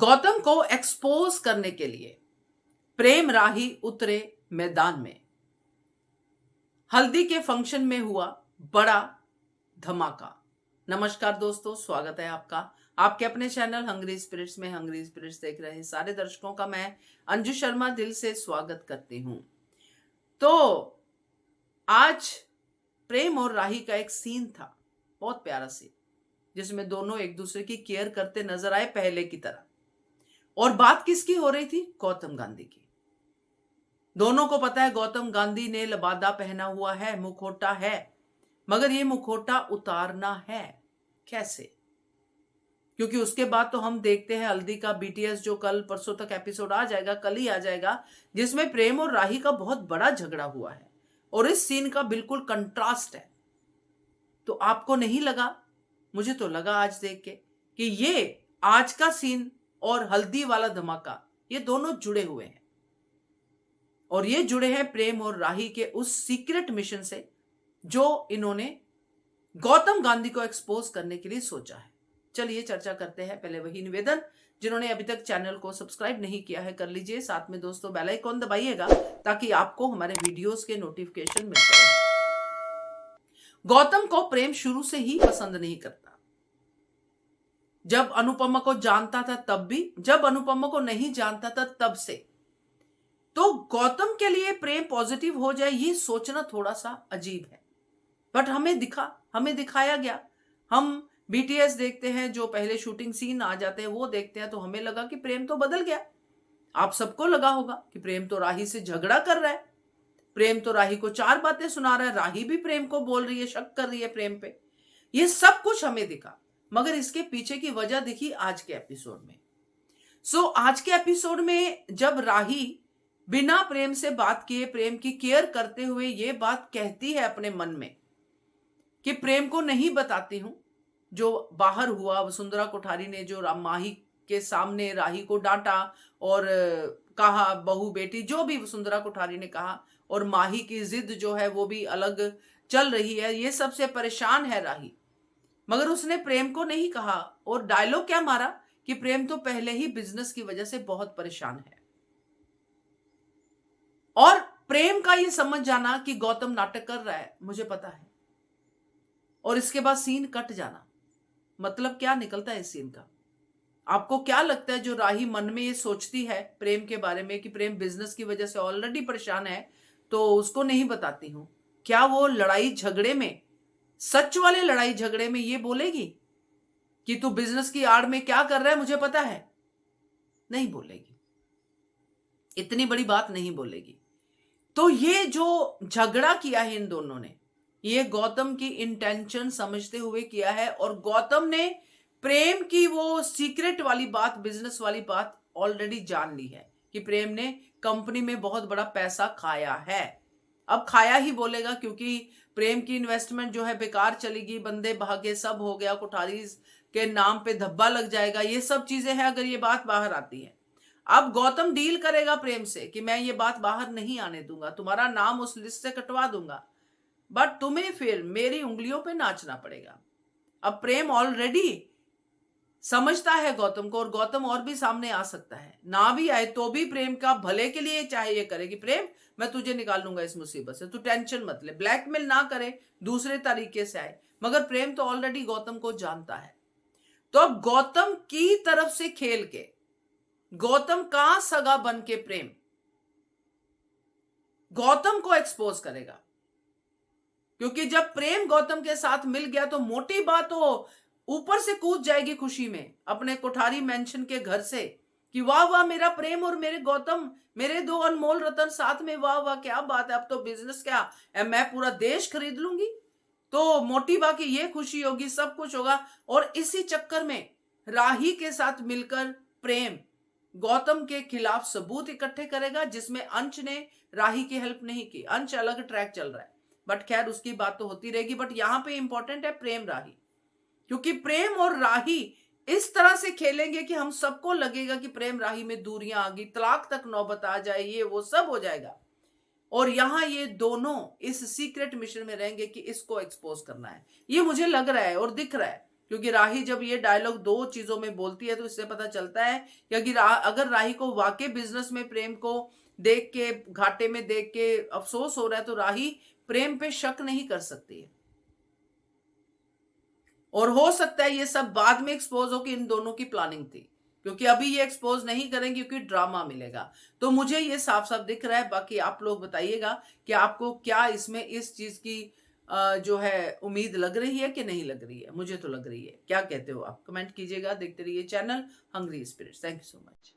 गौतम को एक्सपोज करने के लिए प्रेम राही उतरे मैदान में। हल्दी के फंक्शन में हुआ बड़ा धमाका। नमस्कार दोस्तों, स्वागत है आपका आपके अपने चैनल हंग्री स्पिरिट्स में। हंग्री स्पिरिट्स देख रहे सारे दर्शकों का मैं अंजू शर्मा दिल से स्वागत करती हूं। तो आज प्रेम और राही का एक सीन था, बहुत प्यारा सीन, जिसमें दोनों एक दूसरे की केयर करते नजर आए पहले की तरह। और बात किसकी हो रही थी? गौतम गांधी की। दोनों को पता है गौतम गांधी ने लबादा पहना हुआ है, मुखौटा है, मगर ये मुखौटा उतारना है कैसे? क्योंकि उसके बाद तो हम देखते हैं हल्दी का बीटीएस, जो कल परसों तक एपिसोड आ जाएगा, कल ही आ जाएगा, जिसमें प्रेम और राही का बहुत बड़ा झगड़ा हुआ है और इस सीन का बिल्कुल कंट्रास्ट है। तो आपको नहीं लगा? मुझे तो लगा आज देख के कि ये आज का सीन और हल्दी वाला धमाका, ये दोनों जुड़े हुए हैं। और ये जुड़े हैं प्रेम और राही के उस सीक्रेट मिशन से जो इन्होंने गौतम गांधी को एक्सपोज करने के लिए सोचा है। चलिए चर्चा करते हैं। पहले वही निवेदन, जिन्होंने अभी तक चैनल को सब्सक्राइब नहीं किया है कर लीजिए, साथ में दोस्तों बेल आइकॉन दबाइएगा ताकि आपको हमारे वीडियोस के नोटिफिकेशन मिलते रहे। गौतम को प्रेम शुरू से ही पसंद नहीं करता। जब अनुपमा को जानता था तब भी, जब अनुपमा को नहीं जानता था तब से। तो गौतम के लिए प्रेम पॉजिटिव हो जाए ये सोचना थोड़ा सा अजीब है, बट हमें दिखाया गया। हम बीटीएस देखते हैं, जो पहले शूटिंग सीन आ जाते हैं वो देखते हैं, तो हमें लगा कि प्रेम तो बदल गया। आप सबको लगा होगा कि प्रेम तो राही से झगड़ा कर रहा है, प्रेम तो राही को चार बातें सुना रहा है, राही भी प्रेम को बोल रही है, शक कर रही है प्रेम पे। ये सब कुछ हमें दिखा, मगर इसके पीछे की वजह दिखी आज के एपिसोड में। आज के एपिसोड में जब राही बिना प्रेम से बात किए, प्रेम की केयर करते हुए ये बात कहती है अपने मन में कि प्रेम को नहीं बताती हूं, जो बाहर हुआ, वसुंधरा कोठारी ने जो माही के सामने राही को डांटा और कहा बहू बेटी, जो भी वसुंधरा कोठारी ने कहा, और माही की जिद जो है वो भी अलग चल रही है, ये सबसे परेशान है राही। मगर उसने प्रेम को नहीं कहा और डायलॉग क्या मारा कि प्रेम तो पहले ही बिजनेस की वजह से बहुत परेशान है। और प्रेम का ये समझ जाना कि गौतम नाटक कर रहा है, मुझे पता है, और इसके बाद सीन कट जाना। मतलब क्या निकलता है इस सीन का? आपको क्या लगता है जो राही मन में ये सोचती है प्रेम के बारे में कि प्रेम बिजनेस की वजह से ऑलरेडी परेशान है तो उसको नहीं बताती हूं, क्या वो लड़ाई झगड़े में, सच वाले लड़ाई झगड़े में ये बोलेगी कि तू बिजनेस की आड़ में क्या कर रहा है मुझे पता है? नहीं बोलेगी, इतनी बड़ी बात नहीं बोलेगी। तो ये जो झगड़ा किया है इन दोनों ने, ये गौतम की इंटेंशन समझते हुए किया है, और गौतम ने प्रेम की वो सीक्रेट वाली बात, बिजनेस वाली बात ऑलरेडी जान ली है कि प्रेम ने कंपनी में बहुत बड़ा पैसा खाया है। अब खाया ही बोलेगा, क्योंकि प्रेम की इन्वेस्टमेंट जो है बेकार चलेगी, बंदे भागे, सब हो गया, कोठारी के नाम पे धब्बा लग जाएगा, ये सब चीजें हैं अगर ये बात बाहर आती है। अब गौतम डील करेगा प्रेम से कि मैं ये बात बाहर नहीं आने दूंगा, तुम्हारा नाम उस लिस्ट से कटवा दूंगा, बट तुम्हें फिर मेरी उंगलियों पे नाचना पड़ेगा। अब प्रेम ऑलरेडी समझता है गौतम को, और गौतम और भी सामने आ सकता है, ना भी आए तो भी प्रेम का भले के लिए चाहे ये करे कि प्रेम मैं तुझे निकाल लूंगा इस मुसीबत से, तू टेंशन मत ले, ब्लैकमेल ना करे, दूसरे तरीके से आए। मगर प्रेम तो ऑलरेडी गौतम को जानता है। तो अब गौतम की तरफ से खेल के गौतम का सगा बन के प्रेम गौतम को एक्सपोज करेगा, क्योंकि जब प्रेम गौतम के साथ मिल गया तो मोटी बात हो ऊपर से कूद जाएगी खुशी में अपने कोठारी मेंशन के घर से कि वाह वाह मेरा प्रेम और मेरे गौतम, मेरे दो अनमोल रतन साथ में, वाह वाह क्या बात है, अब तो बिजनेस क्या मैं पूरा देश खरीद लूंगी। तो मोटी बात की ये खुशी होगी, सब कुछ होगा। और इसी चक्कर में राही के साथ मिलकर प्रेम गौतम के खिलाफ सबूत इकट्ठे करेगा, जिसमें अंश ने राही की हेल्प नहीं की, अंश अलग ट्रैक चल रहा है, बट खैर उसकी बात तो होती रहेगी। बट यहां पे इंपॉर्टेंट है प्रेम राही, क्योंकि प्रेम और राही इस तरह से खेलेंगे कि हम सबको लगेगा कि प्रेम राही में दूरियां आ गई, तलाक तक नौबत आ जाए, ये वो सब हो जाएगा। और यहां ये दोनों इस सीक्रेट मिशन में रहेंगे कि इसको एक्सपोज करना है। ये मुझे लग रहा है और दिख रहा है क्योंकि राही जब ये डायलॉग दो चीजों में बोलती है तो इससे पता चलता है कि अगर राही को वाकई बिजनेस में प्रेम को देख के, घाटे में देख के अफसोस हो रहा है, तो राही प्रेम पे शक नहीं कर सकती है। और हो सकता है ये सब बाद में एक्सपोज हो कि इन दोनों की प्लानिंग थी, क्योंकि अभी ये एक्सपोज नहीं करेंगे क्योंकि ड्रामा मिलेगा। तो मुझे ये साफ साफ दिख रहा है। बाकी आप लोग बताइएगा कि आपको क्या इसमें इस चीज की जो है उम्मीद लग रही है कि नहीं लग रही है। मुझे तो लग रही है। क्या कहते हो आप? कमेंट कीजिएगा। देखते रहिए channel hungry spirits. Thank you so much.